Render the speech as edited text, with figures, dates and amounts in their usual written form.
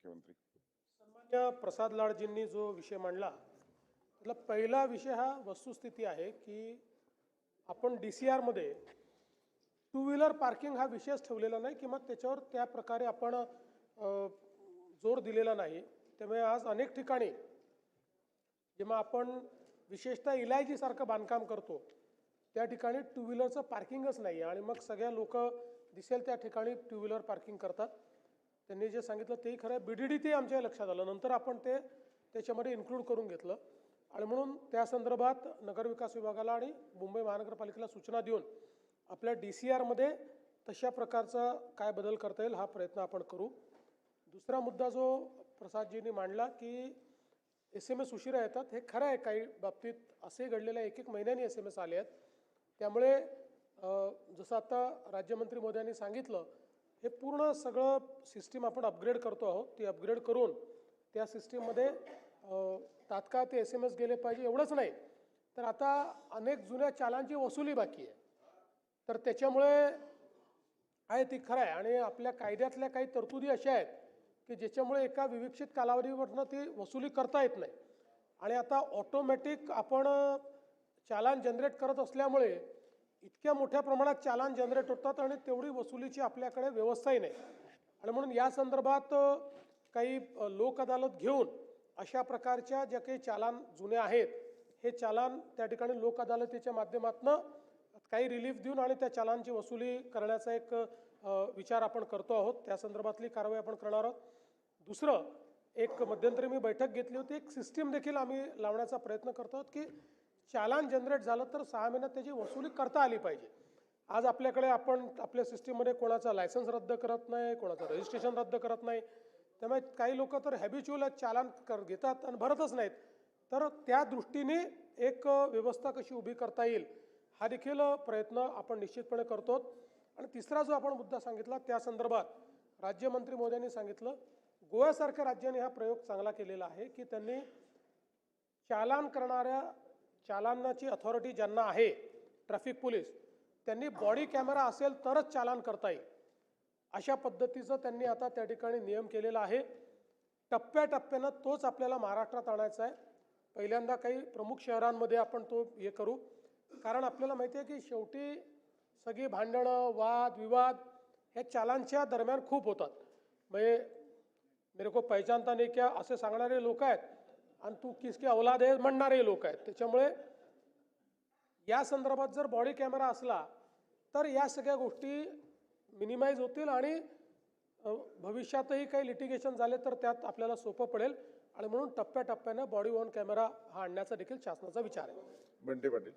मुख्यमंत्री. सन्मान्य प्रसाद लाडजींनी जो विषय मांडला त्यातला पहिला विषय हा वस्तुस्थिती आहे की आपण DCR मध्ये टू व्हीलर पार्किंग हा विषयच ठेवलेला नाही किंवा त्याच्यावर त्या प्रकारे आपण जोर दिलेला नाही. त्यामुळे आज अनेक ठिकाणी जेव्हा आपण विशेषतः इलायची सारखं बांधकाम करतो त्या ठिकाणी टू व्हीलरचं पार्किंगच नाही आणि मग सगळ्या लोक दिसेल त्या ठिकाणी टू व्हीलर पार्किंग करतात. त्यांनी जे सांगितलं तेही खरं आहे. BDD ते आमच्या लक्षात आलं, नंतर आपण ते त्याच्यामध्ये इन्क्लूड करून घेतलं आणि म्हणून त्या संदर्भात नगरविकास विभागाला आणि मुंबई महानगरपालिकेला सूचना देऊन आपल्या DCR मध्ये तशा प्रकारचा काय बदल करता येईल हा प्रयत्न आपण करू. दुसरा मुद्दा जो प्रसादजींनी मांडला की SMS उशिरा येतात, हे खरं आहे. काही बाबतीत असे घडलेल्या एक महिन्यांनी SMS आले आहेत. त्यामुळे जसं आता राज्यमंत्री महोदयांनी सांगितलं हे पूर्ण सगळं सिस्टीम आपण अपग्रेड करतो आहोत. ती अपग्रेड करून त्या सिस्टीममध्ये तात्काळ ते SMS गेले पाहिजे. एवढंच नाही तर आता अनेक जुन्या चालांची वसुली बाकी आहे, तर त्याच्यामुळे आहे ती खरं आहे. आणि आपल्या कायद्यातल्या काही तरतुदी अशा आहेत की ज्याच्यामुळे एका विविक्षित कालावधीवरनं ती वसुली करता येत नाही आणि आता ऑटोमॅटिक आपण चालान जनरेट करत असल्यामुळे इतक्या मोठ्या प्रमाणात चालान जनरेट होतात आणि तेवढी वसुलीची आपल्याकडे व्यवस्थाही नाही. आणि म्हणून या संदर्भात काही लोक अदालत घेऊन अशा प्रकारच्या ज्या काही चालान जुने आहेत हे चालान त्या ठिकाणी लोक अदालतीच्या माध्यमातून काही रिलीफ देऊन आणि त्या चालांची वसुली करण्याचा एक विचार आपण करतो आहोत. त्या संदर्भातली कारवाई आपण करणार आहोत. दुसरं, एक मध्यंतरी मी बैठक घेतली होती, एक सिस्टीम देखील आम्ही लावण्याचा प्रयत्न करतो आहोत की चालान जनरेट झालं तर 6 महिन्यात त्याची वसुली करता आली पाहिजे. आज आपल्याकडे आपण आपल्या सिस्टीममध्ये कोणाचा लायसन्स रद्द करत नाही, कोणाचं रजिस्ट्रेशन रद्द करत नाही. त्यामुळे काही लोक तर हॅबिच्युअल चालान घेतात आणि भरतच नाहीत. तर त्या दृष्टीने एक व्यवस्था कशी उभी करता येईल हा देखील प्रयत्न आपण निश्चितपणे करतो. आणि तिसरा जो आपण मुद्दा सांगितला त्या संदर्भात राज्यमंत्री महोदयांनी सांगितलं, गोव्यासारख्या राज्याने हा प्रयोग चांगला केलेला आहे की त्यांनी चालान करणाऱ्या चालानाची अथॉरिटी ज्यांना आहे ट्रॅफिक पोलीस, त्यांनी बॉडी कॅमेरा असेल तरच चालान करता येईल अशा पद्धतीचं त्यांनी आता त्या ठिकाणी नियम केलेला आहे. टप्प्याटप्प्यानं तोच आपल्याला महाराष्ट्रात आणायचा आहे. पहिल्यांदा काही प्रमुख शहरांमध्ये आपण तो हे करू, कारण आपल्याला माहिती आहे की शेवटी सगळी भांडणं वाद विवाद ह्या चालांच्या दरम्यान खूप होतात. म्हणजे मेरे को पहचानता नहीं क्या असे सांगणारे लोक आहेत आणि तू किसके औलाद आहे म्हणणारे लोक आहेत. त्याच्यामुळे या संदर्भात जर बॉडी कॅमेरा असला तर या सगळ्या गोष्टी मिनिमाइज होतील आणि भविष्यातही काही लिटिगेशन झाले तर त्यात आपल्याला सोपं पडेल. आणि म्हणून टप्प्याटप्प्यानं बॉडी वॉर्न कॅमेरा हा आणण्याचा देखील शासनाचा विचार आहे. बंटी पाटील.